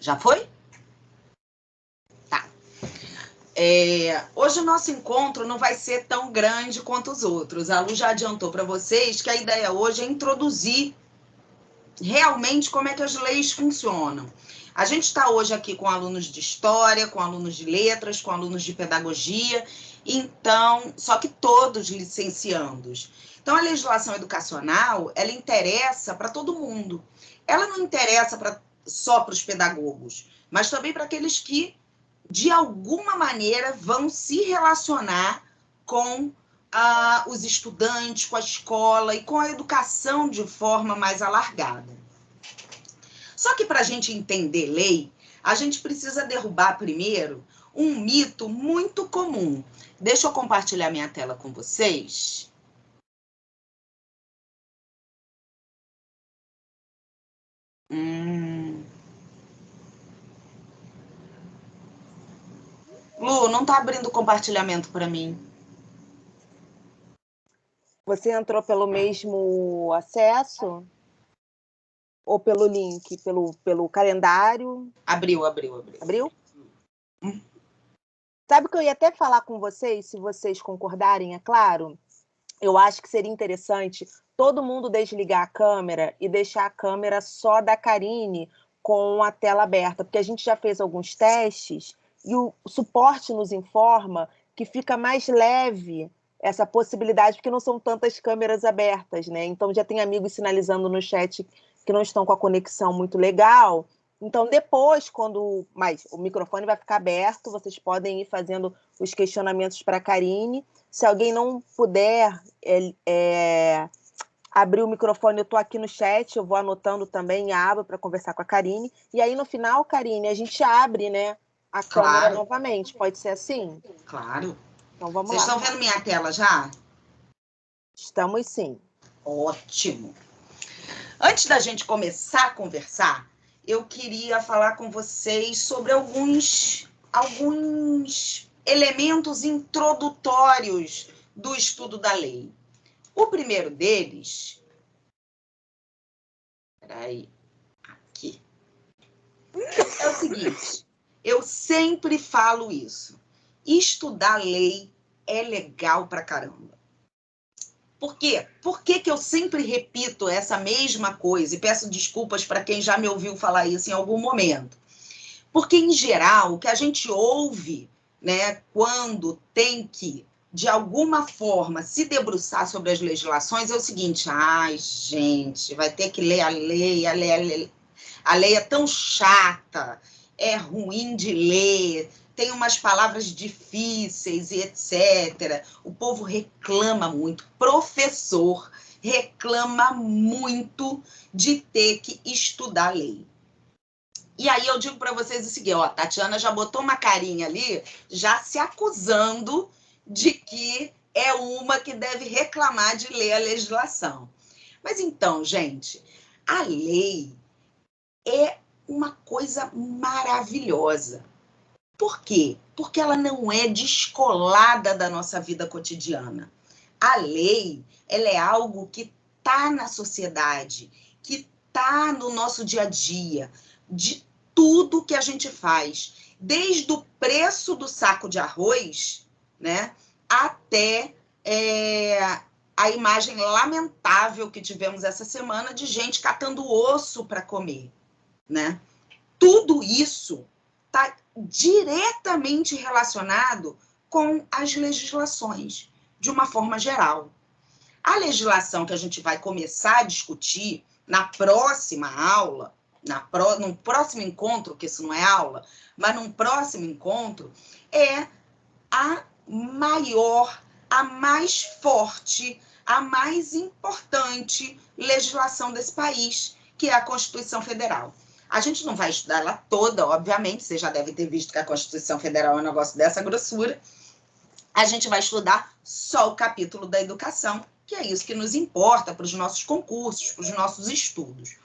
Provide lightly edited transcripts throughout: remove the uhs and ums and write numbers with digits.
Já foi? Tá. Hoje o nosso encontro não vai ser tão grande quanto os outros. A Lu já adiantou para vocês que a ideia hoje é introduzir realmente como é que as leis funcionam. A gente está hoje aqui com alunos de história, com alunos de letras, com alunos de pedagogia, então, só que todos licenciandos. Então, a legislação educacional, ela interessa para todo mundo. Ela não interessa só para os pedagogos, mas também para aqueles que, de alguma maneira, vão se relacionar com os estudantes, com a escola e com a educação de forma mais alargada. Só que para a gente entender lei, a gente precisa derrubar primeiro um mito muito comum. Deixa eu compartilhar minha tela com vocês. Lu, não está abrindo o compartilhamento para mim. Você entrou pelo mesmo acesso? Ou pelo link? Pelo calendário? Abriu. Abriu? Sabe que eu ia até falar com vocês, se vocês concordarem, é claro. Eu acho que seria interessante todo mundo desligar a câmera e deixar a câmera só da Karine com a tela aberta, porque a gente já fez alguns testes e o suporte nos informa que fica mais leve essa possibilidade, porque não são tantas câmeras abertas, né? Então já tem amigos sinalizando no chat que não estão com a conexão muito legal. Então, depois, mas o microfone vai ficar aberto, vocês podem ir fazendo os questionamentos para a Karine. Se alguém não puder abrir o microfone, eu estou aqui no chat, eu vou anotando também e abro para conversar com a Karine. E aí, no final, Karine, a gente abre, né, a câmera novamente. Pode ser assim? Claro. Então, vamos Vocês lá. Vocês estão vendo minha tela já? Estamos sim. Ótimo. Antes da gente começar a conversar, eu queria falar com vocês sobre alguns elementos introdutórios do estudo da lei. O primeiro deles... aqui. É o seguinte, eu sempre falo isso. Estudar lei é legal pra caramba. Por quê? Por que eu sempre repito essa mesma coisa? E peço desculpas para quem já me ouviu falar isso em algum momento. Porque, em geral, o que a gente ouve, né, quando tem que, de alguma forma, se debruçar sobre as legislações, é o seguinte: ai, gente, vai ter que ler a lei, a lei é tão chata, é ruim de ler, tem umas palavras difíceis e etc. O povo reclama muito, professor reclama muito de ter que estudar a lei. E aí eu digo para vocês o seguinte, ó, a Tatiana já botou uma carinha ali, já se acusando de que é uma que deve reclamar de ler a legislação. Mas então, gente, a lei é uma coisa maravilhosa. Por quê? Porque ela não é descolada da nossa vida cotidiana. A lei, ela é algo que está na sociedade, que está no nosso dia a dia, de tudo que a gente faz, desde o preço do saco de arroz, né, até a imagem lamentável que tivemos essa semana de gente catando osso para comer, né? Tudo isso está diretamente relacionado com as legislações, de uma forma geral. A legislação que a gente vai começar a discutir na próxima aula, num próximo encontro, que isso não é aula, mas num próximo encontro, é a maior, a mais forte, a mais importante legislação desse país, que é a Constituição Federal. A gente não vai estudar ela toda, obviamente, você já deve ter visto que a Constituição Federal é um negócio dessa grossura. A gente vai estudar só o capítulo da educação, que é isso que nos importa para os nossos concursos, para os nossos estudos.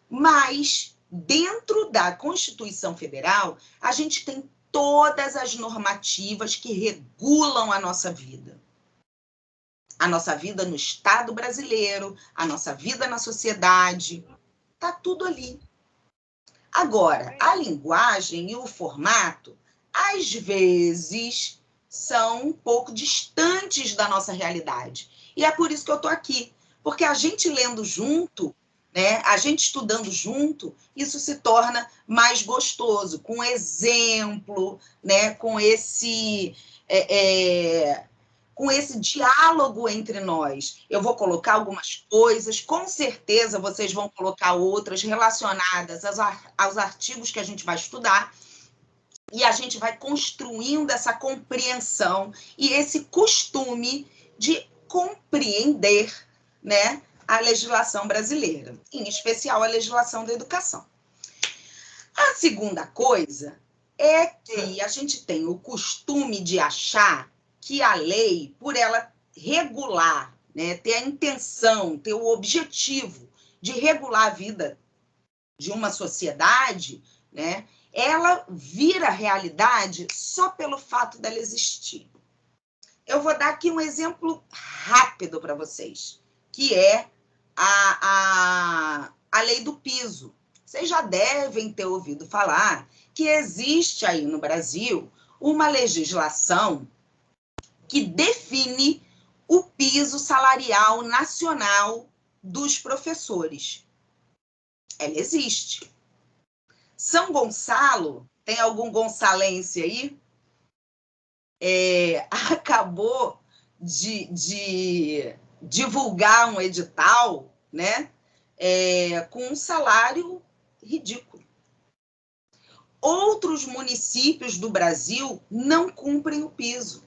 Mas, dentro da Constituição Federal, a gente tem todas as normativas que regulam a nossa vida. A nossa vida no Estado brasileiro, a nossa vida na sociedade, está tudo ali. Agora, a linguagem e o formato, às vezes, são um pouco distantes da nossa realidade. E é por isso que eu estou aqui. Porque a gente lendo junto, né, a gente estudando junto, isso se torna mais gostoso, com exemplo, né, com esse diálogo entre nós. Eu vou colocar algumas coisas, com certeza vocês vão colocar outras relacionadas aos artigos que a gente vai estudar, e a gente vai construindo essa compreensão e esse costume de compreender, né, a legislação brasileira, em especial a legislação da educação. A segunda coisa é que a gente tem o costume de achar que a lei, por ela regular, né, ter a intenção, ter o objetivo de regular a vida de uma sociedade, né, ela vira realidade só pelo fato dela existir. Eu vou dar aqui um exemplo rápido para vocês, que é a lei do piso. Vocês já devem ter ouvido falar que existe aí no Brasil uma legislação que define o piso salarial nacional dos professores. Ela existe. São Gonçalo, tem algum gonçalense aí? Acabou de divulgar um edital, né, com um salário ridículo. Outros municípios do Brasil não cumprem o piso.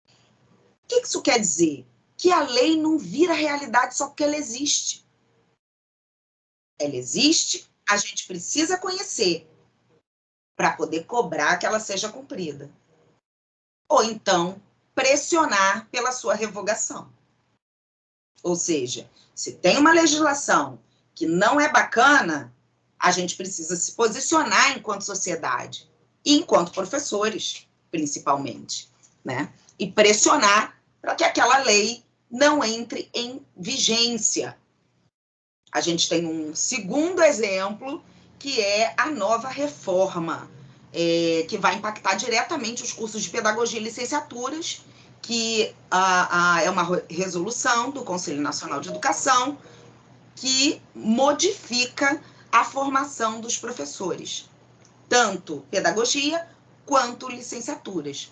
O que isso quer dizer? Que a lei não vira realidade só porque ela existe. Ela existe, a gente precisa conhecer para poder cobrar que ela seja cumprida. Ou então, pressionar pela sua revogação. Ou seja, se tem uma legislação que não é bacana, a gente precisa se posicionar enquanto sociedade e enquanto professores, principalmente, né? E pressionar para que aquela lei não entre em vigência. A gente tem um segundo exemplo, que é a nova reforma, que vai impactar diretamente os cursos de pedagogia e licenciaturas, que é uma resolução do Conselho Nacional de Educação que modifica a formação dos professores, tanto pedagogia quanto licenciaturas.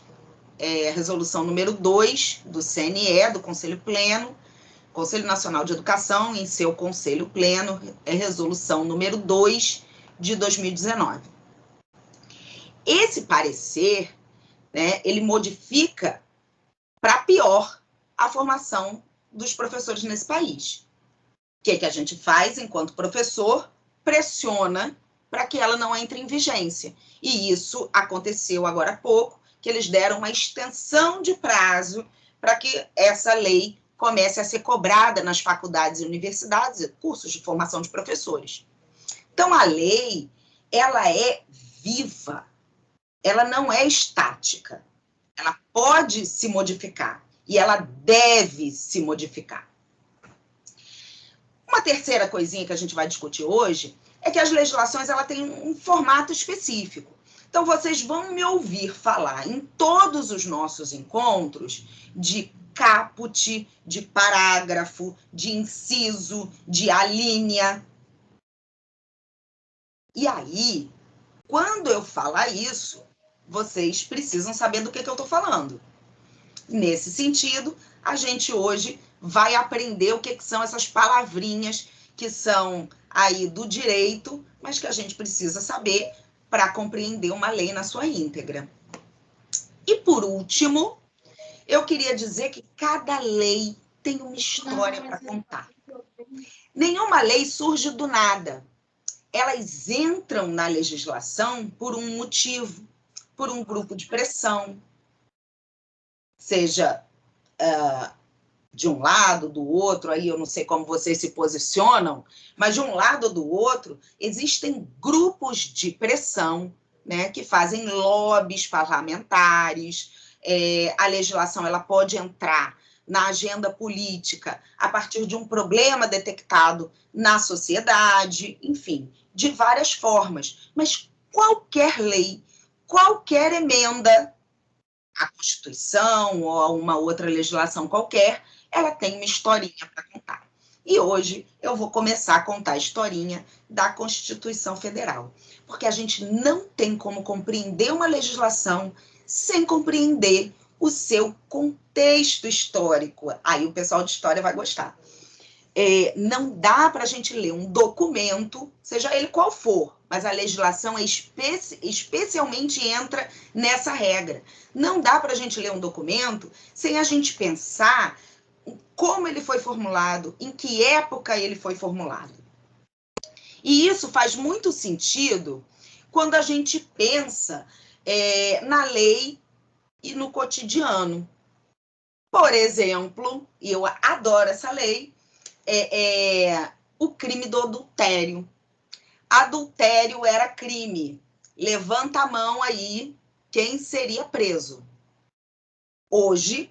Resolução número 2 do CNE, do Conselho Pleno, Conselho Nacional de Educação, em seu Conselho Pleno, resolução número 2 de 2019. Esse parecer, né, ele modifica para pior a formação dos professores nesse país. O que a gente faz enquanto professor? Pressiona para que ela não entre em vigência. E isso aconteceu agora há pouco, que eles deram uma extensão de prazo para que essa lei comece a ser cobrada nas faculdades e universidades e cursos de formação de professores. Então, a lei, ela é viva, ela não é estática, ela pode se modificar e ela deve se modificar. Uma terceira coisinha que a gente vai discutir hoje é que as legislações ela têm um formato específico. Então, vocês vão me ouvir falar em todos os nossos encontros de caput, de parágrafo, de inciso, de alínea. E aí, quando eu falar isso, vocês precisam saber do que eu estou falando. Nesse sentido, a gente hoje vai aprender o que são essas palavrinhas que são aí do direito, mas que a gente precisa saber para compreender uma lei na sua íntegra. E, por último, eu queria dizer que cada lei tem uma história para contar. Nenhuma lei surge do nada. Elas entram na legislação por um motivo, por um grupo de pressão, seja de um lado, do outro, aí eu não sei como vocês se posicionam, mas de um lado ou do outro, existem grupos de pressão, né, que fazem lobbies parlamentares. A legislação ela pode entrar na agenda política a partir de um problema detectado na sociedade, enfim, de várias formas. Mas qualquer lei, qualquer emenda à Constituição ou a uma outra legislação qualquer, ela tem uma historinha para contar. E hoje eu vou começar a contar a historinha da Constituição Federal, porque a gente não tem como compreender uma legislação sem compreender o seu contexto histórico. Aí o pessoal de história vai gostar. Não dá para a gente ler um documento, seja ele qual for, mas a legislação especialmente entra nessa regra. Não dá para a gente ler um documento sem a gente pensar como ele foi formulado, em que época ele foi formulado. E isso faz muito sentido quando a gente pensa na lei e no cotidiano. Por exemplo, e eu adoro essa lei, o crime do adultério. Adultério era crime. Levanta a mão aí quem seria preso. Hoje,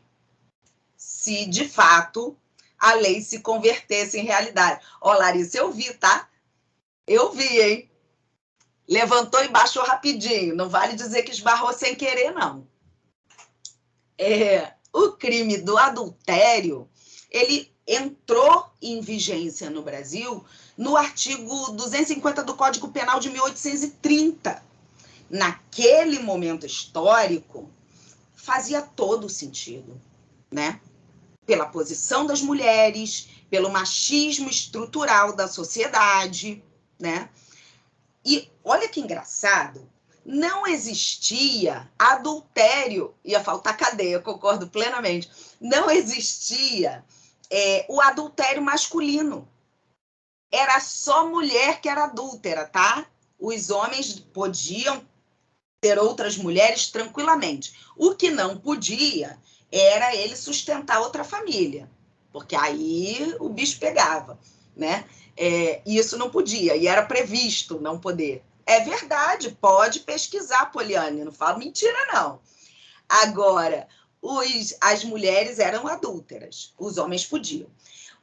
se de fato a lei se convertesse em realidade. Ó, Larissa, eu vi, tá? Eu vi, hein? Levantou e baixou rapidinho. Não vale dizer que esbarrou sem querer, não. O crime do adultério, ele entrou em vigência no Brasil no artigo 250 do Código Penal de 1830. Naquele momento histórico, fazia todo sentido, né? Pela posição das mulheres, pelo machismo estrutural da sociedade, né? E olha que engraçado, não existia adultério, ia faltar cadeia, concordo plenamente, não existia o adultério masculino. Era só mulher que era adúltera, tá? Os homens podiam ter outras mulheres tranquilamente. O que não podia era ele sustentar outra família, porque aí o bicho pegava, né? Isso não podia, e era previsto não poder. É verdade, pode pesquisar, Poliane, não falo mentira, não. Agora, as mulheres eram adúlteras, os homens podiam.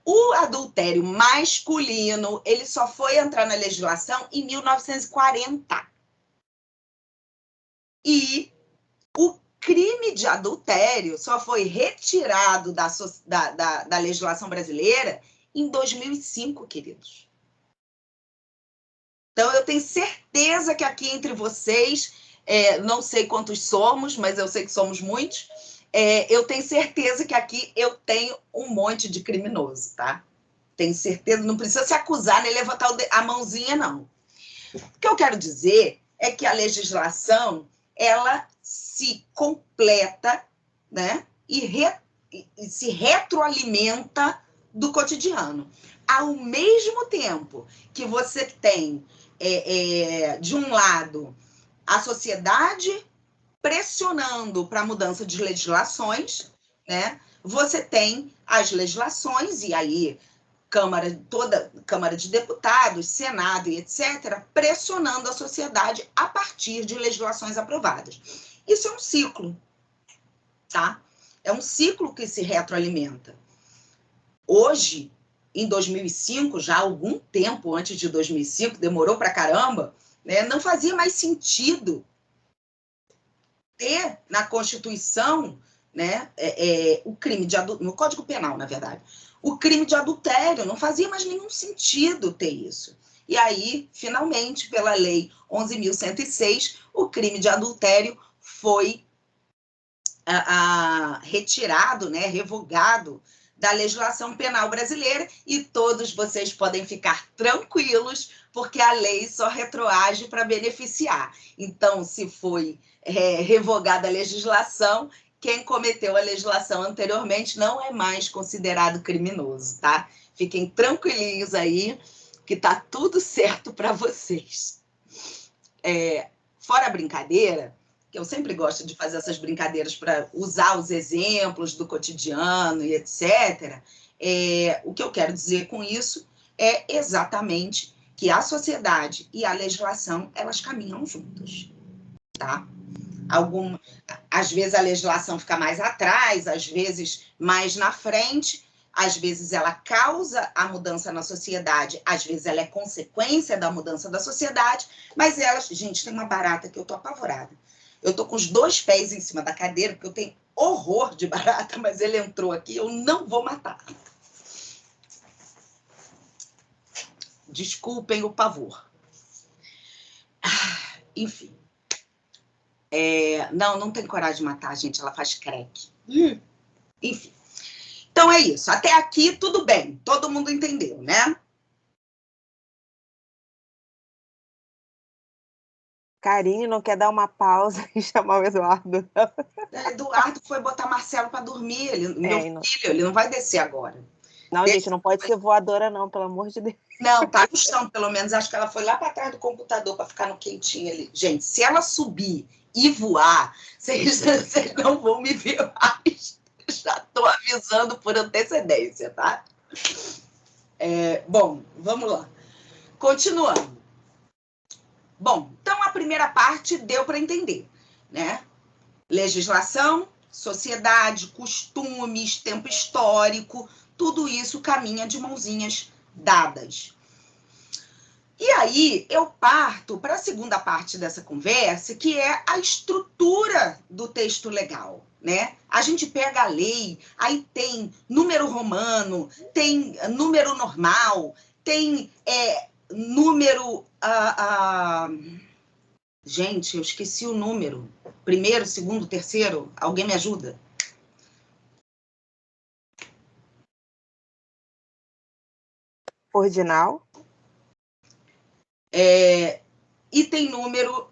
O adultério masculino, ele só foi entrar na legislação em 1940. E o crime de adultério só foi retirado da legislação brasileira em 2005, queridos. Então, eu tenho certeza que aqui entre vocês, não sei quantos somos, mas eu sei que somos muitos, eu tenho certeza que aqui eu tenho um monte de criminoso, tá? Tenho certeza, não precisa se acusar nem levantar a mãozinha, não. O que eu quero dizer é que a legislação, ela se completa, né? E se retroalimenta do cotidiano. Ao mesmo tempo que você tem, de um lado, a sociedade pressionando para a mudança de legislações, né? Você tem as legislações, e aí toda Câmara de Deputados, Senado e etc., pressionando a sociedade a partir de legislações aprovadas. Isso é um ciclo, tá? É um ciclo que se retroalimenta. Hoje, em 2005, já há algum tempo antes de 2005, demorou pra caramba, né? Não fazia mais sentido ter na Constituição, né, o crime de adultério, no Código Penal, na verdade, o crime de adultério, não fazia mais nenhum sentido ter isso. E aí, finalmente, pela Lei 11.106, o crime de adultério foi retirado, né, revogado da legislação penal brasileira, e todos vocês podem ficar tranquilos, porque a lei só retroage para beneficiar. Então, se foi revogada a legislação, quem cometeu a legislação anteriormente não é mais considerado criminoso, tá? Fiquem tranquilinhos aí, que tá tudo certo para vocês. Fora a brincadeira, que eu sempre gosto de fazer essas brincadeiras para usar os exemplos do cotidiano e etc., o que eu quero dizer com isso é exatamente que a sociedade e a legislação, elas caminham juntas, tá? Às vezes a legislação fica mais atrás, às vezes mais na frente, às vezes ela causa a mudança na sociedade, às vezes ela é consequência da mudança da sociedade, mas elas... Gente, tem uma barata que eu tô apavorada. Eu tô com os 2 pés em cima da cadeira, porque eu tenho horror de barata, mas ele entrou aqui, eu não vou matar. Desculpem o pavor. Enfim. Não tem coragem de matar, gente, ela faz crack. Enfim. Então é isso. Até aqui, tudo bem. Todo mundo entendeu, né? Karine não quer dar uma pausa e chamar o Eduardo. Eduardo foi botar Marcelo para dormir. Meu filho, ele não vai descer agora. Não, gente, não pode ser voadora, não, pelo amor de Deus. Não, tá no chão, pelo menos. Acho que ela foi lá para trás do computador para ficar no quentinho ali. Gente, se ela subir e voar, vocês não vão me ver mais. Já estou avisando por antecedência, tá? Bom, vamos lá. Continuando. Bom, então a primeira parte deu para entender, né? Legislação, sociedade, costumes, tempo histórico, tudo isso caminha de mãozinhas dadas. E aí eu parto para a segunda parte dessa conversa, que é a estrutura do texto legal, né? A gente pega a lei, aí tem número romano, tem número normal, tem número... Gente, eu esqueci o número. Primeiro, segundo, terceiro. Alguém me ajuda? Ordinal. E tem número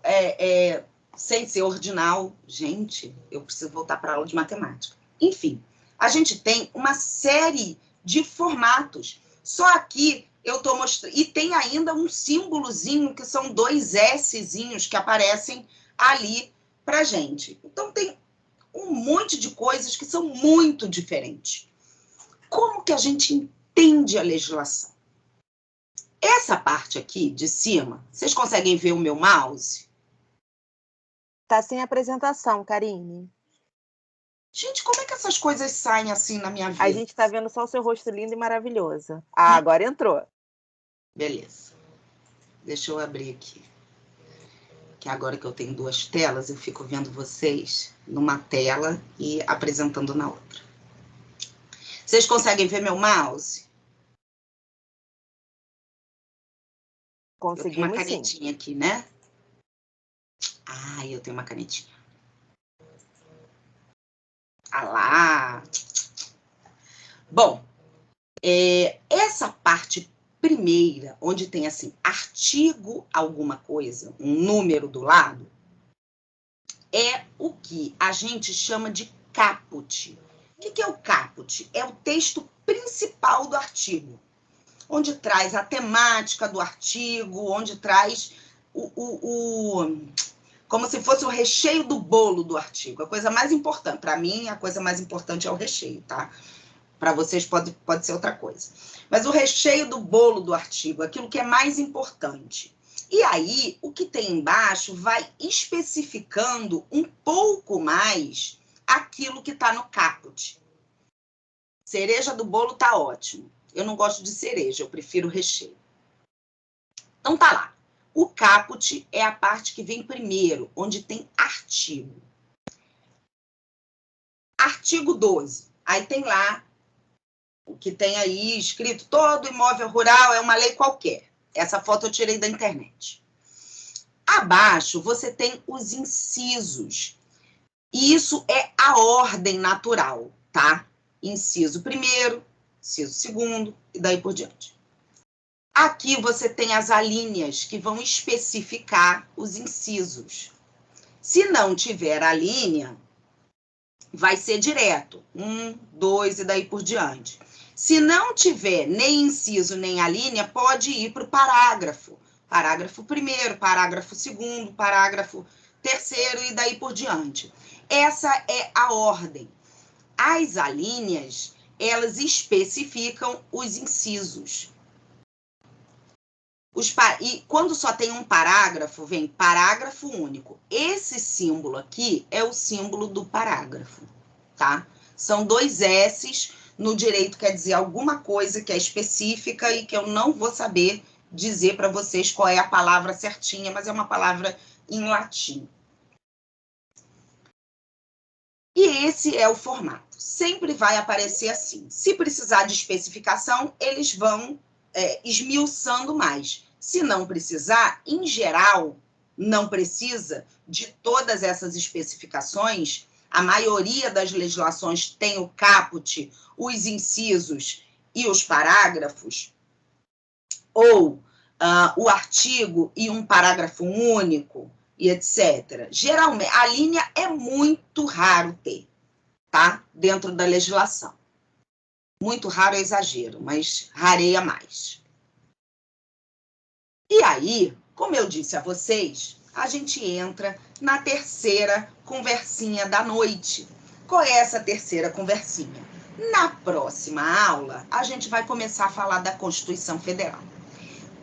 sem ser ordinal. Gente, eu preciso voltar para a aula de matemática. Enfim, a gente tem uma série de formatos. Só aqui eu estou mostrando... E tem ainda um símbolozinho, que são 2 Szinhos que aparecem ali para gente. Então, tem um monte de coisas que são muito diferentes. Como que a gente entende a legislação? Essa parte aqui de cima, vocês conseguem ver o meu mouse? Tá sem apresentação, Karine. Gente, como é que essas coisas saem assim na minha vida? A gente tá vendo só o seu rosto lindo e maravilhoso. Agora entrou. Beleza. Deixa eu abrir aqui. Que agora que eu tenho 2 telas, eu fico vendo vocês numa tela e apresentando na outra. Vocês conseguem ver meu mouse? Conseguimos, eu tenho uma canetinha aqui, né? Eu tenho uma canetinha. Lá. Bom, essa parte primeira, onde tem assim, artigo alguma coisa, um número do lado, é o que a gente chama de caput. O que é o caput? É o texto principal do artigo, onde traz a temática do artigo, onde traz como se fosse o recheio do bolo do artigo. A coisa mais importante, para mim, a coisa mais importante é o recheio, tá? Para vocês pode ser outra coisa. Mas o recheio do bolo do artigo, aquilo que é mais importante. E aí, o que tem embaixo vai especificando um pouco mais aquilo que está no caput. Cereja do bolo tá ótimo. Eu não gosto de cereja, eu prefiro recheio. Então tá lá. O caput é a parte que vem primeiro, onde tem artigo. Artigo 12. Aí tem lá o que tem aí escrito: todo imóvel rural é uma lei qualquer. Essa foto eu tirei da internet. Abaixo você tem os incisos. E isso é a ordem natural, tá? Inciso primeiro, inciso segundo e daí por diante. Aqui você tem as alíneas que vão especificar os incisos. Se não tiver a linha, vai ser direto. 1, 2 e daí por diante. Se não tiver nem inciso nem a linha, pode ir para o parágrafo. Parágrafo primeiro, parágrafo segundo, parágrafo terceiro e daí por diante. Essa é a ordem. As alíneas, elas especificam os incisos. E quando só tem um parágrafo, vem parágrafo único. Esse símbolo aqui é o símbolo do parágrafo, tá? São 2 S's. No direito quer dizer alguma coisa que é específica e que eu não vou saber dizer para vocês qual é a palavra certinha, mas é uma palavra em latim. E esse é o formato. Sempre vai aparecer assim. Se precisar de especificação, eles vão esmiuçando mais. Se não precisar, em geral, não precisa de todas essas especificações. A maioria das legislações tem o caput, os incisos e os parágrafos, ou o artigo e um parágrafo único, e etc. Geralmente, a linha é muito raro ter, tá? Dentro da legislação. Muito raro é exagero, mas rareia mais. E aí, como eu disse a vocês, a gente entra na terceira conversinha da noite. Qual é essa terceira conversinha? Na próxima aula, a gente vai começar a falar da Constituição Federal.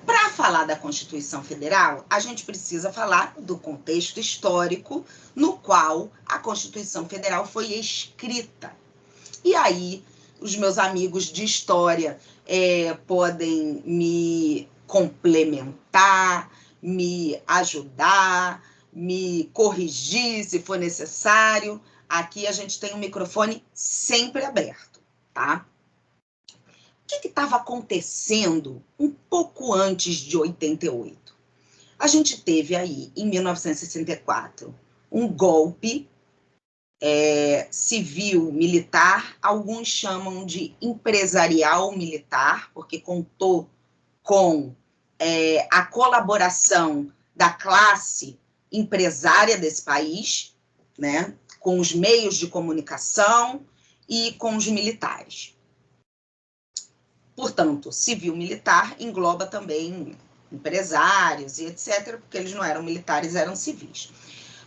Para falar da Constituição Federal, a gente precisa falar do contexto histórico no qual a Constituição Federal foi escrita. E aí, os meus amigos de história podem me complementar, me ajudar, me corrigir se for necessário. Aqui a gente tem um microfone sempre aberto, tá? O que estava acontecendo um pouco antes de 88? A gente teve aí, em 1964, um golpe civil-militar, alguns chamam de empresarial-militar, porque contou com a colaboração da classe empresária desse país, né, com os meios de comunicação e com os militares. Portanto, civil-militar engloba também empresários e etc., porque eles não eram militares, eram civis.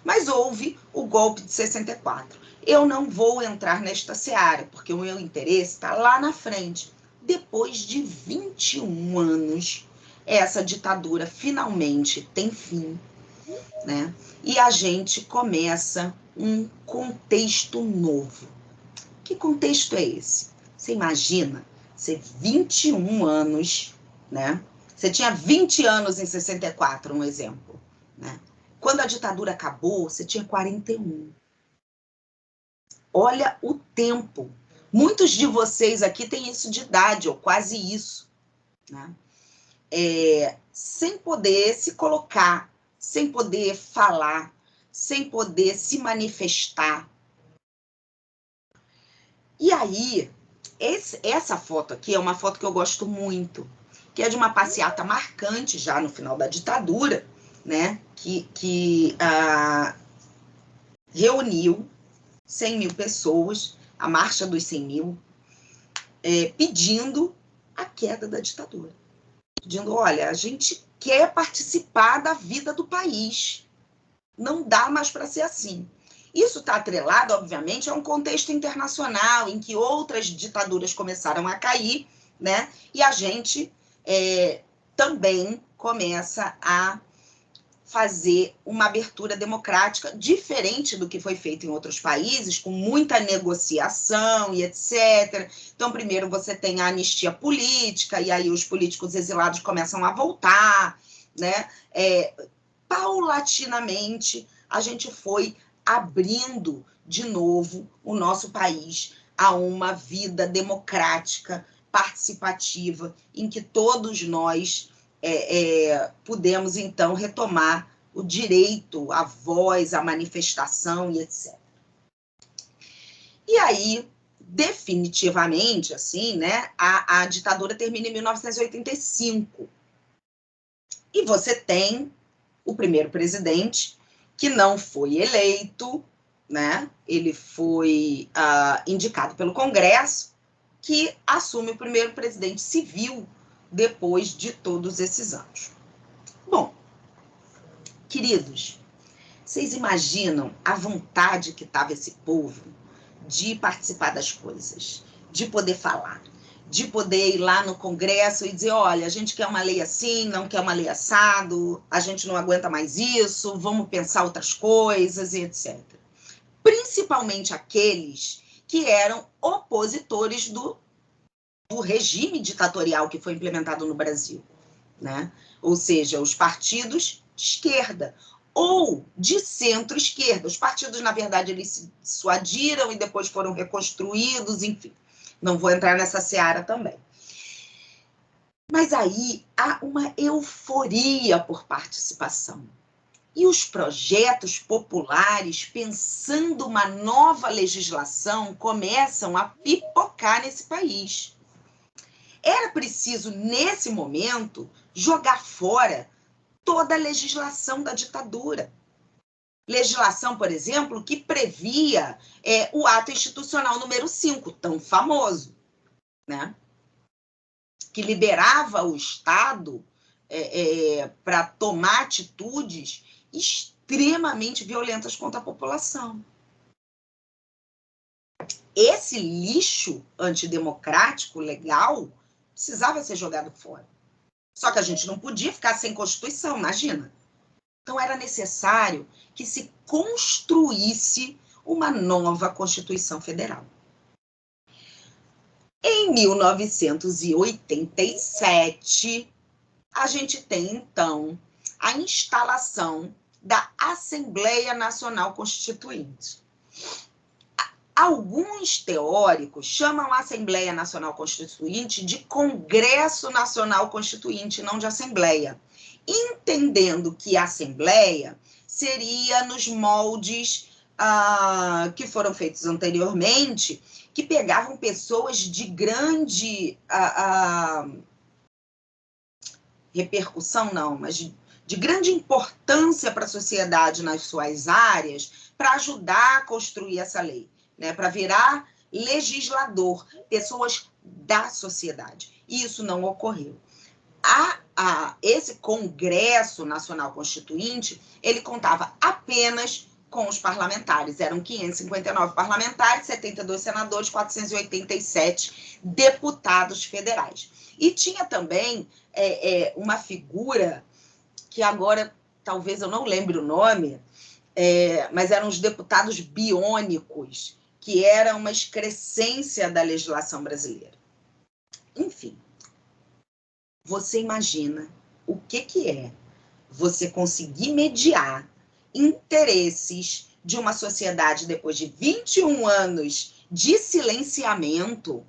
Mas houve o golpe de 64. Eu não vou entrar nesta seara, porque o meu interesse está lá na frente. Depois de 21 anos, essa ditadura finalmente tem fim, né? E a gente começa um contexto novo. Que contexto é esse? Você imagina? Você 21 anos, né? Você tinha 20 anos em 64, um exemplo, né? Quando a ditadura acabou, você tinha 41. Olha o tempo. Muitos de vocês aqui têm isso de idade, ou quase isso, né? Sem poder se colocar, sem poder falar, sem poder se manifestar. E aí, essa foto aqui é uma foto que eu gosto muito, que é de uma passeata marcante já no final da ditadura, né? Que reuniu 100 mil pessoas, a Marcha dos 100 mil, pedindo a queda da ditadura. Pedindo, olha, a gente quer participar da vida do país. Não dá mais para ser assim. Isso está atrelado, obviamente, a um contexto internacional em que outras ditaduras começaram a cair, né? E a gente também começa a fazer uma abertura democrática diferente do que foi feito em outros países, com muita negociação e etc. Então, primeiro você tem a anistia política, e aí os políticos exilados começam a voltar, né? Paulatinamente, a gente foi abrindo de novo o nosso país a uma vida democrática, participativa, em que todos nós pudemos, então, retomar o direito à voz, à manifestação e etc. E aí, definitivamente, assim, né, a ditadura termina em 1985. E você tem o primeiro presidente, que não foi eleito, né? Ele foi indicado pelo Congresso, que assume o primeiro presidente civil depois de todos esses anos. Bom, queridos, vocês imaginam a vontade que estava esse povo de participar das coisas, de poder falar, de poder ir lá no Congresso e dizer, olha, a gente quer uma lei assim, não quer uma lei assado, a gente não aguenta mais isso, vamos pensar outras coisas e etc. Principalmente aqueles que eram opositores do regime ditatorial que foi implementado no Brasil, né? Ou seja, os partidos de esquerda ou de centro-esquerda. Os partidos, na verdade, eles se dissuadiram e depois foram reconstruídos, enfim. Não vou entrar nessa seara também. Mas aí há uma euforia por participação. E os projetos populares, pensando uma nova legislação, começam a pipocar nesse país. Era preciso, nesse momento, jogar fora toda a legislação da ditadura. Legislação, por exemplo, que previa o ato institucional número 5, tão famoso, né? Que liberava o Estado para tomar atitudes extremamente violentas contra a população. Esse lixo antidemocrático, legal, precisava ser jogado fora. Só que a gente não podia ficar sem Constituição, imagina. Então, era necessário que se construísse uma nova Constituição Federal. Em 1987, a gente tem, então, a instalação da Assembleia Nacional Constituinte. Alguns teóricos chamam a Assembleia Nacional Constituinte de Congresso Nacional Constituinte, não de Assembleia, entendendo que a Assembleia seria nos moldes que foram feitos anteriormente, que pegavam pessoas de grande repercussão, não, mas de grande importância para a sociedade nas suas áreas, para ajudar a construir essa lei, né, para virar legislador, pessoas da sociedade. E isso não ocorreu. Esse Congresso Nacional Constituinte, ele contava apenas com os parlamentares. Eram 559 parlamentares, 72 senadores, 487 deputados federais. E tinha também uma figura que agora, talvez eu não lembre o nome, mas eram os deputados biônicos, que era uma excrescência da legislação brasileira. Enfim, você imagina o que é você conseguir mediar interesses de uma sociedade depois de 21 anos de silenciamento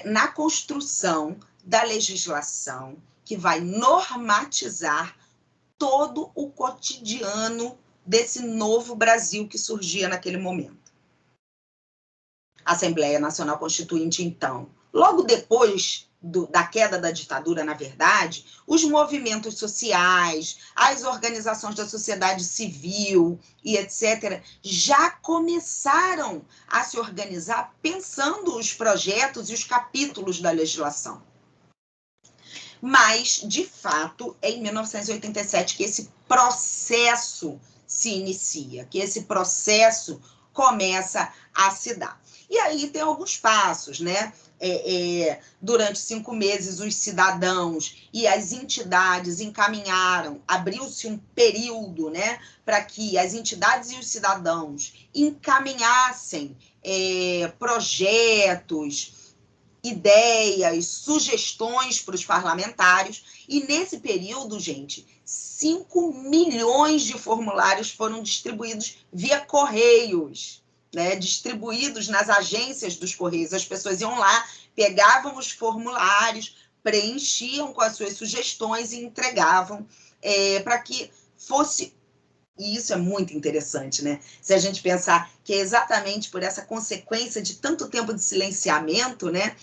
na construção da legislação que vai normatizar todo o cotidiano desse novo Brasil que surgia naquele momento. A Assembleia Nacional Constituinte, então, logo depois da queda da ditadura, na verdade, os movimentos sociais, as organizações da sociedade civil e etc., já começaram a se organizar pensando os projetos e os capítulos da legislação. Mas, de fato, é em 1987 que esse processo se inicia, que esse processo começa a se dar. E aí tem alguns passos, né? Durante 5 meses, os cidadãos e as entidades encaminharam, abriu-se um período, né, para que as entidades e os cidadãos encaminhassem projetos, ideias, sugestões para os parlamentares. E nesse período, gente, 5 milhões de formulários foram distribuídos via correios, né, distribuídos nas agências dos Correios. As pessoas iam lá, pegavam os formulários, preenchiam com as suas sugestões e entregavam para que fosse... E isso é muito interessante, né? Se a gente pensar que é exatamente por essa consequência de tanto tempo de silenciamento, né,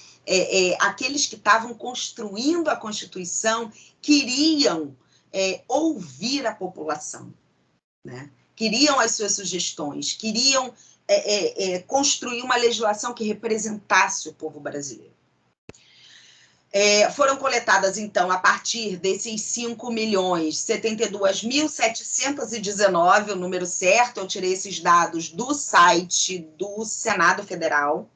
aqueles que estavam construindo a Constituição queriam ouvir a população, né? Queriam as suas sugestões, queriam construir uma legislação que representasse o povo brasileiro. Foram coletadas, então, a partir desses 5 milhões, 72.719, o número certo, eu tirei esses dados do site do Senado Federal,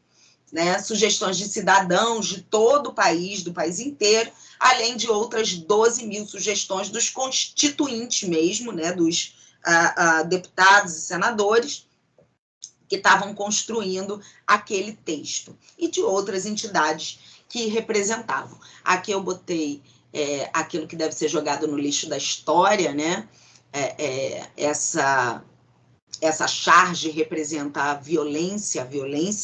né, sugestões de cidadãos de todo o país, do país inteiro, além de outras 12.000 sugestões dos constituintes mesmo, né, dos deputados e senadores, que estavam construindo aquele texto, e de outras entidades que representavam. Aqui eu botei aquilo que deve ser jogado no lixo da história, né? Essa charge representa a violência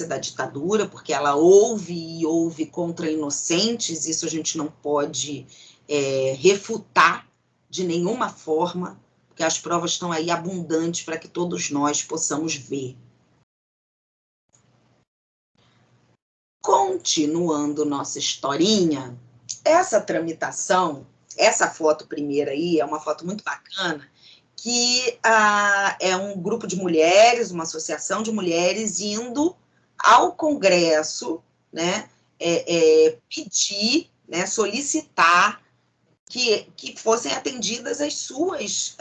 da ditadura, porque ela houve contra inocentes, isso a gente não pode refutar de nenhuma forma, porque as provas estão aí abundantes para que todos nós possamos ver. Continuando nossa historinha, essa tramitação, essa foto primeira aí, é uma foto muito bacana, que é um grupo de mulheres, uma associação de mulheres indo ao Congresso, né, pedir, né, solicitar que fossem atendidas as suas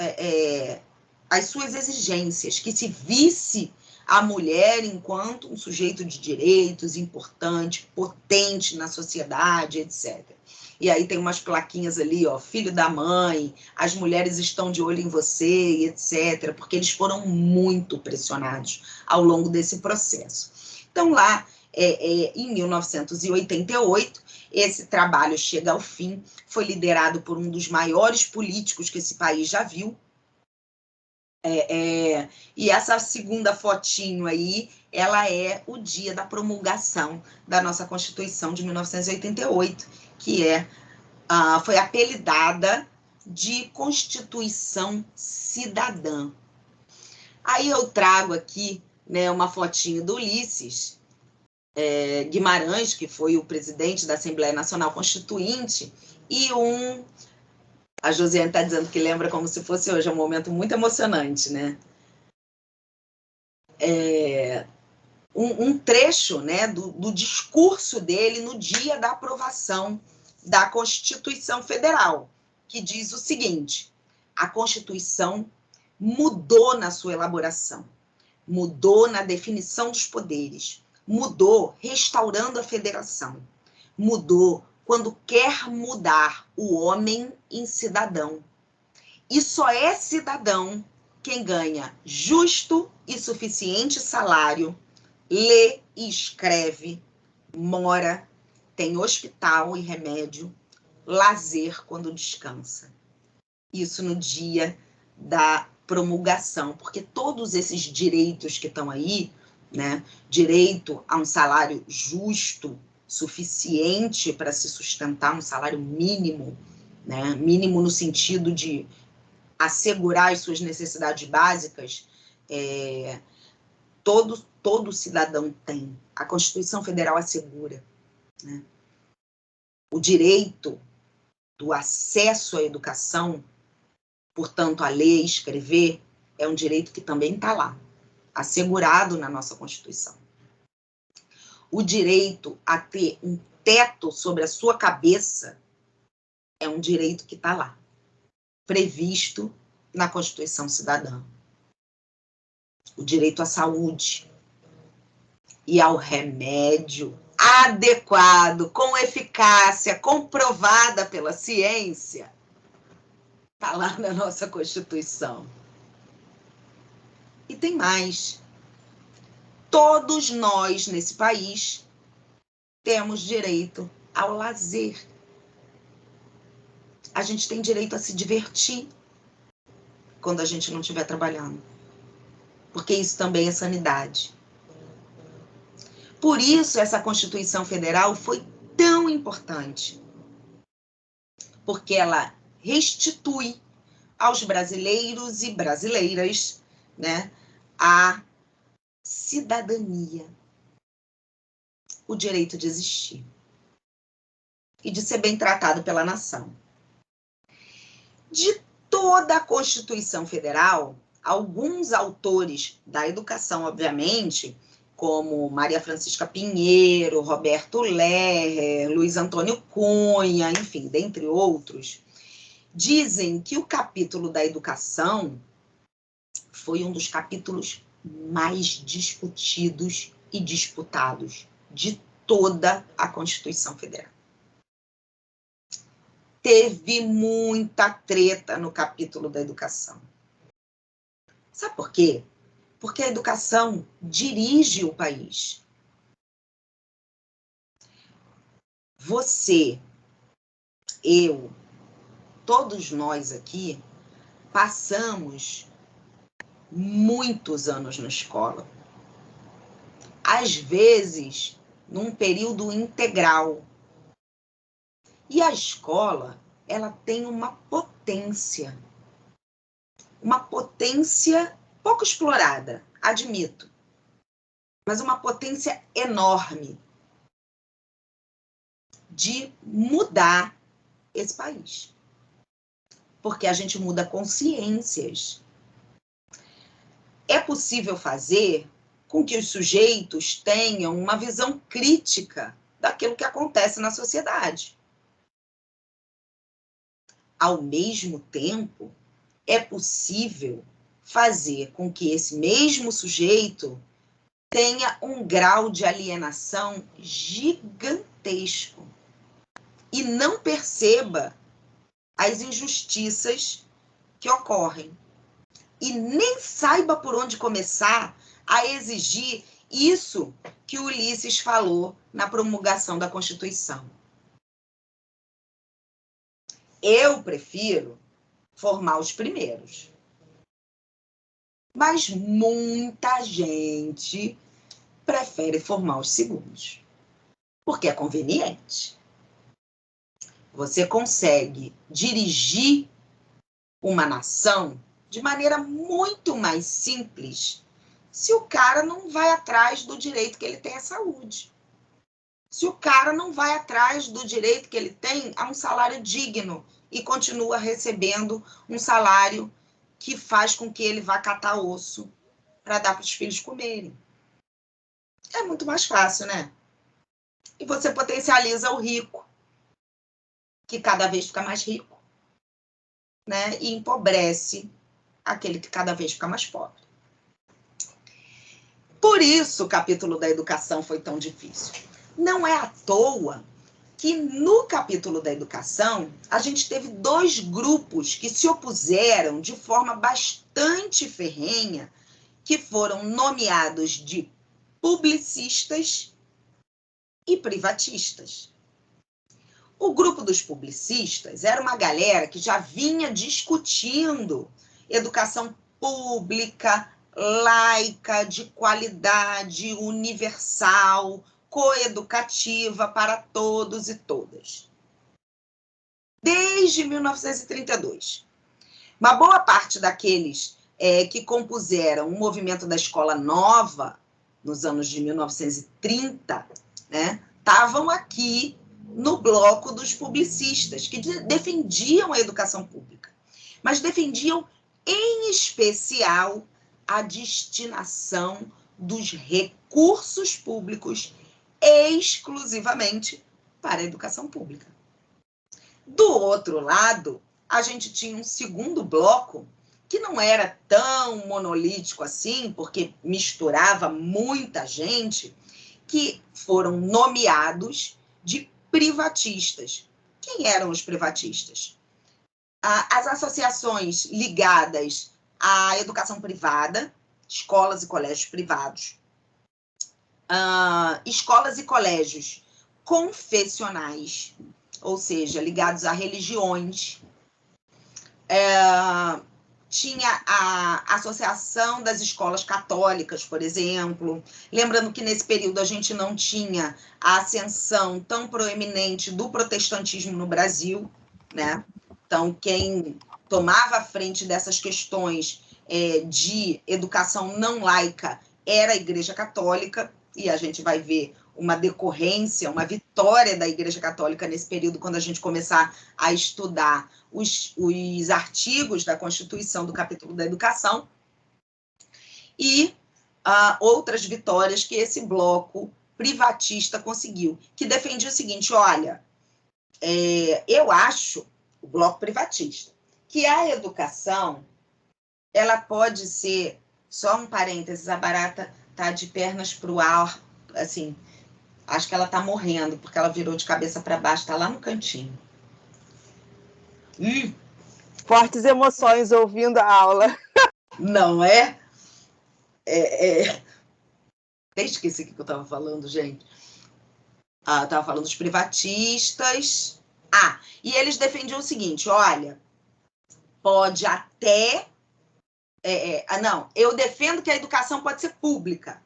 exigências, que se visse a mulher enquanto um sujeito de direitos importante, potente na sociedade, etc. E aí tem umas plaquinhas ali, ó, filho da mãe, as mulheres estão de olho em você, etc., porque eles foram muito pressionados ao longo desse processo. Então, lá, em 1988, esse trabalho chega ao fim, foi liderado por um dos maiores políticos que esse país já viu, e essa segunda fotinho aí, ela é o dia da promulgação da nossa Constituição de 1988, que foi apelidada de Constituição Cidadã. Aí eu trago aqui, né, uma fotinho do Ulisses Guimarães, que foi o presidente da Assembleia Nacional Constituinte, e a Josiane está dizendo que lembra como se fosse hoje, é um momento muito emocionante, né? Um trecho, né, do discurso dele no dia da aprovação da Constituição Federal, que diz o seguinte: a Constituição mudou na sua elaboração, mudou na definição dos poderes, mudou restaurando a federação, mudou quando quer mudar o homem em cidadão. E só é cidadão quem ganha justo e suficiente salário, lê e escreve, mora, tem hospital e remédio, lazer quando descansa. Isso no dia da promulgação, porque todos esses direitos que estão aí, né, direito a um salário justo, suficiente para se sustentar, um salário mínimo, né, mínimo no sentido de assegurar as suas necessidades básicas, todo cidadão tem. A Constituição Federal assegura, né? O direito do acesso à educação, portanto, a ler e escrever, é um direito que também está lá, assegurado na nossa Constituição. O direito a ter um teto sobre a sua cabeça é um direito que está lá, previsto na Constituição Cidadã. O direito à saúde e ao remédio adequado, com eficácia comprovada pela ciência, está lá na nossa Constituição. E tem mais. Todos nós, nesse país, temos direito ao lazer. A gente tem direito a se divertir quando a gente não estiver trabalhando. Porque isso também é sanidade. Por isso, essa Constituição Federal foi tão importante. Porque ela restitui aos brasileiros e brasileiras, né, a cidadania, o direito de existir e de ser bem tratado pela nação. De toda a Constituição Federal, alguns autores da educação, obviamente, como Maria Francisca Pinheiro, Roberto Lerrer, Luiz Antônio Cunha, enfim, dentre outros, dizem que o capítulo da educação foi um dos capítulos mais discutidos e disputados de toda a Constituição Federal. Teve muita treta no capítulo da educação. Sabe por quê? Porque a educação dirige o país. Você, eu, todos nós aqui, passamos muitos anos na escola. Às vezes, num período integral. E a escola, ela tem uma potência pouco explorada, admito, mas uma potência enorme de mudar esse país. Porque a gente muda consciências. É possível fazer com que os sujeitos tenham uma visão crítica daquilo que acontece na sociedade. Ao mesmo tempo, é possível fazer com que esse mesmo sujeito tenha um grau de alienação gigantesco e não perceba as injustiças que ocorrem e nem saiba por onde começar a exigir isso que Ulisses falou na promulgação da Constituição. Eu prefiro formar os primeiros. Mas muita gente prefere formar os segundos, porque é conveniente. Você consegue dirigir uma nação de maneira muito mais simples se o cara não vai atrás do direito que ele tem à saúde. Se o cara não vai atrás do direito que ele tem a um salário digno e continua recebendo um salário que faz com que ele vá catar osso para dar para os filhos comerem. É muito mais fácil, né? E você potencializa o rico, que cada vez fica mais rico, né? E empobrece aquele que cada vez fica mais pobre. Por isso o capítulo da educação foi tão difícil. Não é à toa que no capítulo da educação a gente teve dois grupos que se opuseram de forma bastante ferrenha, que foram nomeados de publicistas e privatistas. O grupo dos publicistas era uma galera que já vinha discutindo educação pública, laica, de qualidade, universal, coeducativa para todos e todas. Desde 1932. Uma boa parte daqueles que compuseram o movimento da escola nova, nos anos de 1930, né, estavam aqui no bloco dos publicistas, que defendiam a educação pública, mas defendiam, em especial, a destinação dos recursos públicos exclusivamente para a educação pública. Do outro lado, a gente tinha um segundo bloco que não era tão monolítico assim, porque misturava muita gente, que foram nomeados de privatistas. Quem eram os privatistas? As associações ligadas à educação privada, escolas e colégios privados, escolas e colégios confessionais, ou seja, ligados a religiões. Tinha a Associação das Escolas Católicas, por exemplo. Lembrando que nesse período a gente não tinha a ascensão tão proeminente do protestantismo no Brasil, né? Então, quem tomava a frente dessas questões de educação não laica era a Igreja Católica, e a gente vai ver uma decorrência, uma vitória da Igreja Católica nesse período, quando a gente começar a estudar os artigos da Constituição do capítulo da educação, e outras vitórias que esse bloco privatista conseguiu, que defendia o seguinte: olha, eu acho, o bloco privatista, que a educação, ela pode ser, só um parênteses, a barata está de pernas para o ar, assim, Acho que ela tá morrendo, porque ela virou de cabeça para baixo, tá lá no cantinho. Fortes emoções ouvindo a aula. Não é? Até esqueci o que eu estava falando, gente. Eu estava falando dos privatistas. E eles defendiam o seguinte, olha, pode até... não, eu defendo que a educação pode ser pública,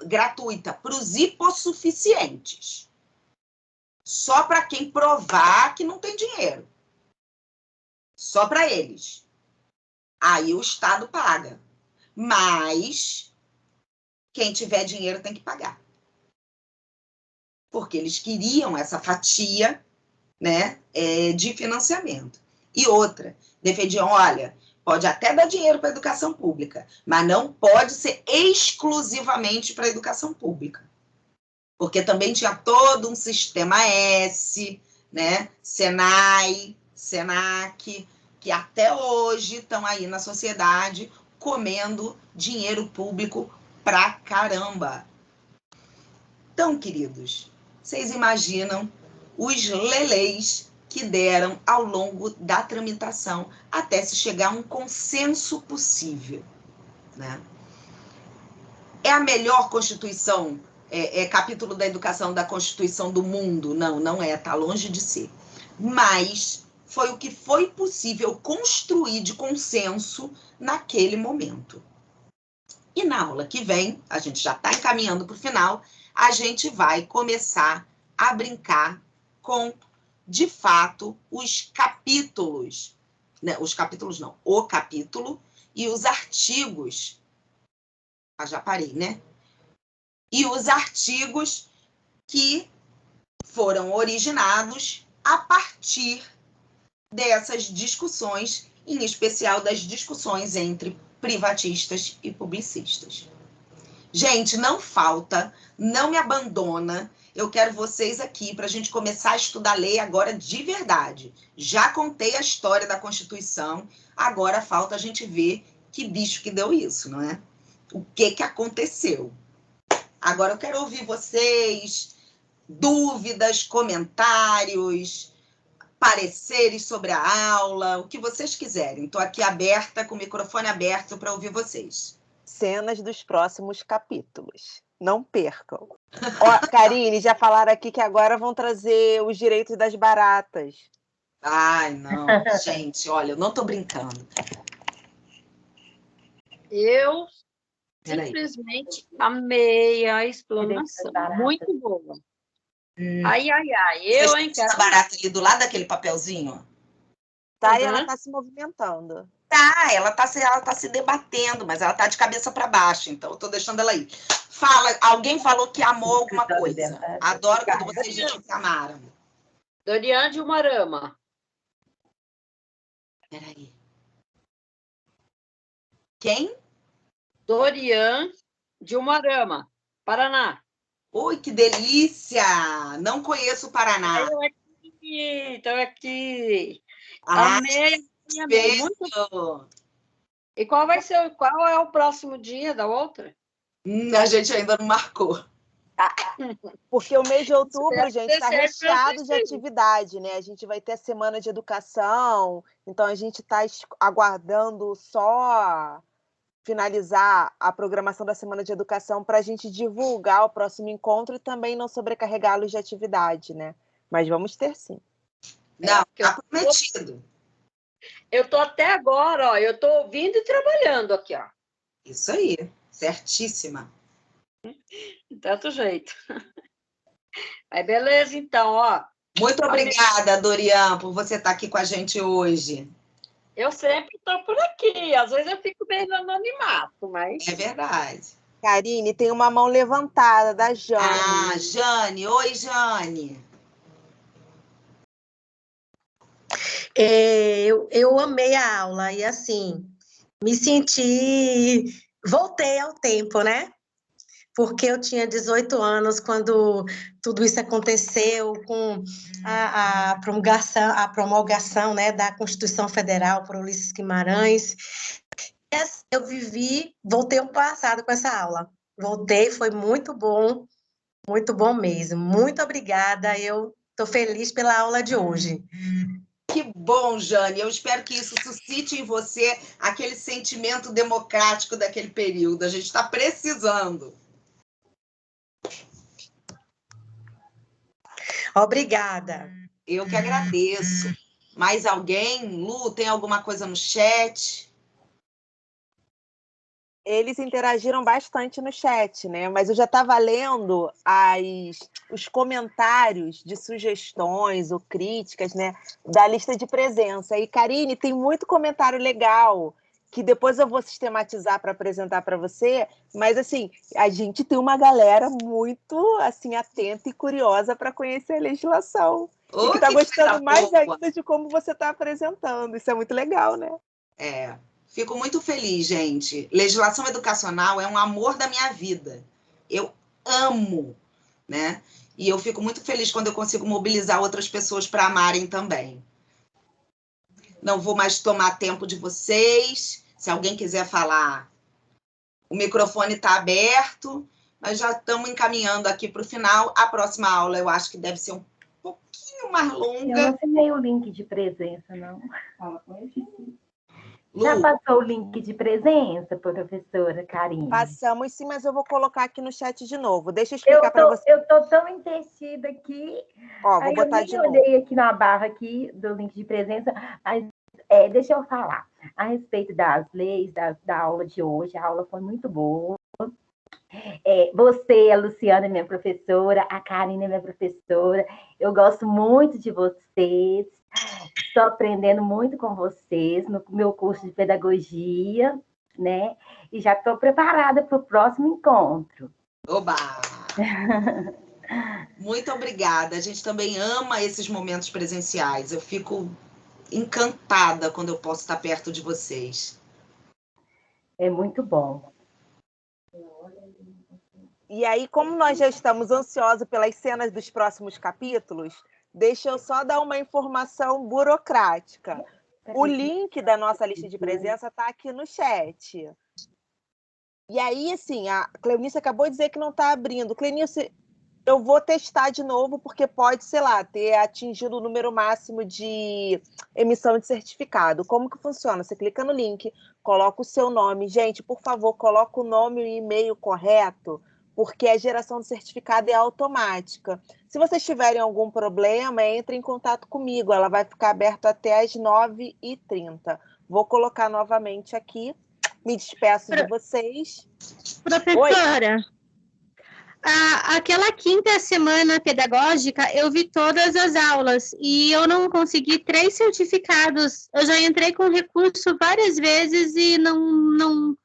gratuita, para os hipossuficientes. Só para quem provar que não tem dinheiro. Só para eles. Aí o Estado paga. Mas quem tiver dinheiro tem que pagar. Porque eles queriam essa fatia, né, de financiamento. E outra, defendiam, olha, pode até dar dinheiro para a educação pública, mas não pode ser exclusivamente para a educação pública. Porque também tinha todo um sistema S, né, Senai, Senac, que até hoje estão aí na sociedade comendo dinheiro público pra caramba. Então, queridos, vocês imaginam os leleis que deram ao longo da tramitação até se chegar a um consenso possível, né? É a melhor Constituição, capítulo da educação da Constituição do mundo? Não, não é, está longe de ser. Mas foi o que foi possível construir de consenso naquele momento. E na aula que vem, a gente já está encaminhando para o final, a gente vai começar a brincar com, de fato, os capítulos, né? Os capítulos não, o capítulo e os artigos. Já parei, né? E os artigos que foram originados a partir dessas discussões, em especial das discussões entre privatistas e publicistas. Gente, não falta, não me abandona. Eu quero vocês aqui para a gente começar a estudar lei agora de verdade. Já contei a história da Constituição, agora falta a gente ver que bicho que deu isso, não é? O que aconteceu? Agora eu quero ouvir vocês, dúvidas, comentários, pareceres sobre a aula, o que vocês quiserem. Estou aqui aberta, com o microfone aberto para ouvir vocês. Cenas dos próximos capítulos. Não percam. Ó, Karine, já falaram aqui que agora vão trazer os direitos das baratas. Ai, não, gente, olha, eu não estou brincando. Eu simplesmente amei a explanação. Muito boa. Ai, eu, hein, cara. Essa barata ali do lado daquele papelzinho? Tá, e ela tá se movimentando. Tá, ela tá se debatendo, mas ela tá de cabeça para baixo, então eu tô deixando ela aí. Fala, alguém falou que amou alguma coisa. Adoro quando vocês dizem que amaram. Dorian de Umarama. Peraí. Quem? Dorian de Umarama, Paraná. Ui, que delícia! Não conheço o Paraná. Estou aqui. Amei. Muito... E qual é o próximo dia da outra? A gente ainda não marcou. Porque o mês de outubro, gente, está recheado de atividade, né? A gente vai ter a semana de educação, então a gente está aguardando só finalizar a programação da semana de educação para a gente divulgar o próximo encontro e também não sobrecarregá-los de atividade, né? Mas vamos ter sim. Não, está prometido. Eu estou até agora, ó, eu estou ouvindo e trabalhando aqui, ó. Isso aí, certíssima. De tanto jeito. Mas beleza, então, ó. Muito obrigada, Dorian, por você estar aqui com a gente hoje. Eu sempre estou por aqui. Às vezes eu fico meio no anonimato, mas... É verdade. Karine, tem uma mão levantada da Jane. Ah, Jane. Oi, Jane. Eu amei a aula e, assim, me senti... Voltei ao tempo, né? Porque eu tinha 18 anos quando tudo isso aconteceu com a promulgação, né, da Constituição Federal por Ulisses Guimarães. Eu voltei ao passado com essa aula. Voltei, foi muito bom. Muito bom mesmo. Muito obrigada. Eu estou feliz pela aula de hoje. Que bom, Jane. Eu espero que isso suscite em você aquele sentimento democrático daquele período. A gente está precisando. Obrigada. Eu que agradeço. Mais alguém? Lu, tem alguma coisa no chat? Eles interagiram bastante no chat, né? Mas eu já estava lendo os comentários de sugestões ou críticas, né, da lista de presença. E, Karine, tem muito comentário legal que depois eu vou sistematizar para apresentar para você. Mas, assim, a gente tem uma galera muito assim atenta e curiosa para conhecer a legislação. E que está gostando mais ainda de como você está apresentando. Isso é muito legal, né? É. Fico muito feliz, gente. Legislação educacional é um amor da minha vida. Eu amo, né? E eu fico muito feliz quando eu consigo mobilizar outras pessoas para amarem também. Não vou mais tomar tempo de vocês. Se alguém quiser falar, o microfone está aberto. Nós já estamos encaminhando aqui para o final. A próxima aula eu acho que deve ser um pouquinho mais longa. Eu não assinei o link de presença, não. Fala com ele. Lu, já passou o link de presença, professora Karine? Passamos sim, mas eu vou colocar aqui no chat de novo. Deixa eu explicar para você. Eu estou tão entretida aqui. Ó, vou botar de novo. Eu olhei aqui na barra aqui do link de presença, mas deixa eu falar a respeito das leis da aula de hoje. A aula foi muito boa. Você, a Luciana, é minha professora, a Karine é minha professora. Eu gosto muito de vocês. Estou aprendendo muito com vocês no meu curso de pedagogia, né? E já estou preparada para o próximo encontro. Oba! Muito obrigada. A gente também ama esses momentos presenciais. Eu fico encantada quando eu posso estar perto de vocês. É muito bom. E aí, como nós já estamos ansiosos pelas cenas dos próximos capítulos, deixa eu só dar uma informação burocrática. O link da nossa lista de presença está aqui no chat. E aí, assim, a Cleonice acabou de dizer que não está abrindo. Cleonice, eu vou testar de novo, porque pode, sei lá, ter atingido o número máximo de emissão de certificado. Como que funciona? Você clica no link, coloca o seu nome. Gente, por favor, coloca o nome e o e-mail correto, porque a geração de certificado é automática. Se vocês tiverem algum problema, entre em contato comigo. Ela vai ficar aberta até às 9h30. Vou colocar novamente aqui. Me despeço de vocês. Professora, aquela quinta semana pedagógica, eu vi todas as aulas e eu não consegui 3 certificados. Eu já entrei com recurso várias vezes e não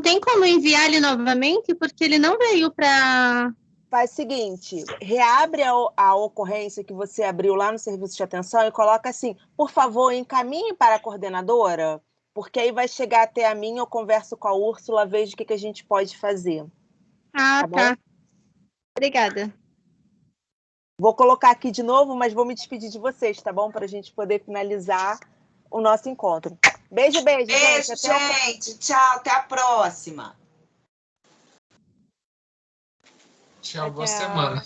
tem como enviar ele novamente, porque ele não veio para... Faz o seguinte, reabre a ocorrência que você abriu lá no serviço de atenção e coloca assim, por favor, encaminhe para a coordenadora, porque aí vai chegar até a mim, eu converso com a Úrsula, vejo o que a gente pode fazer. Tá. Obrigada. Vou colocar aqui de novo, mas vou me despedir de vocês, tá bom? Para a gente poder finalizar o nosso encontro. Beijo, Beijo, gente. Tchau, até a próxima. Tchau, boa semana.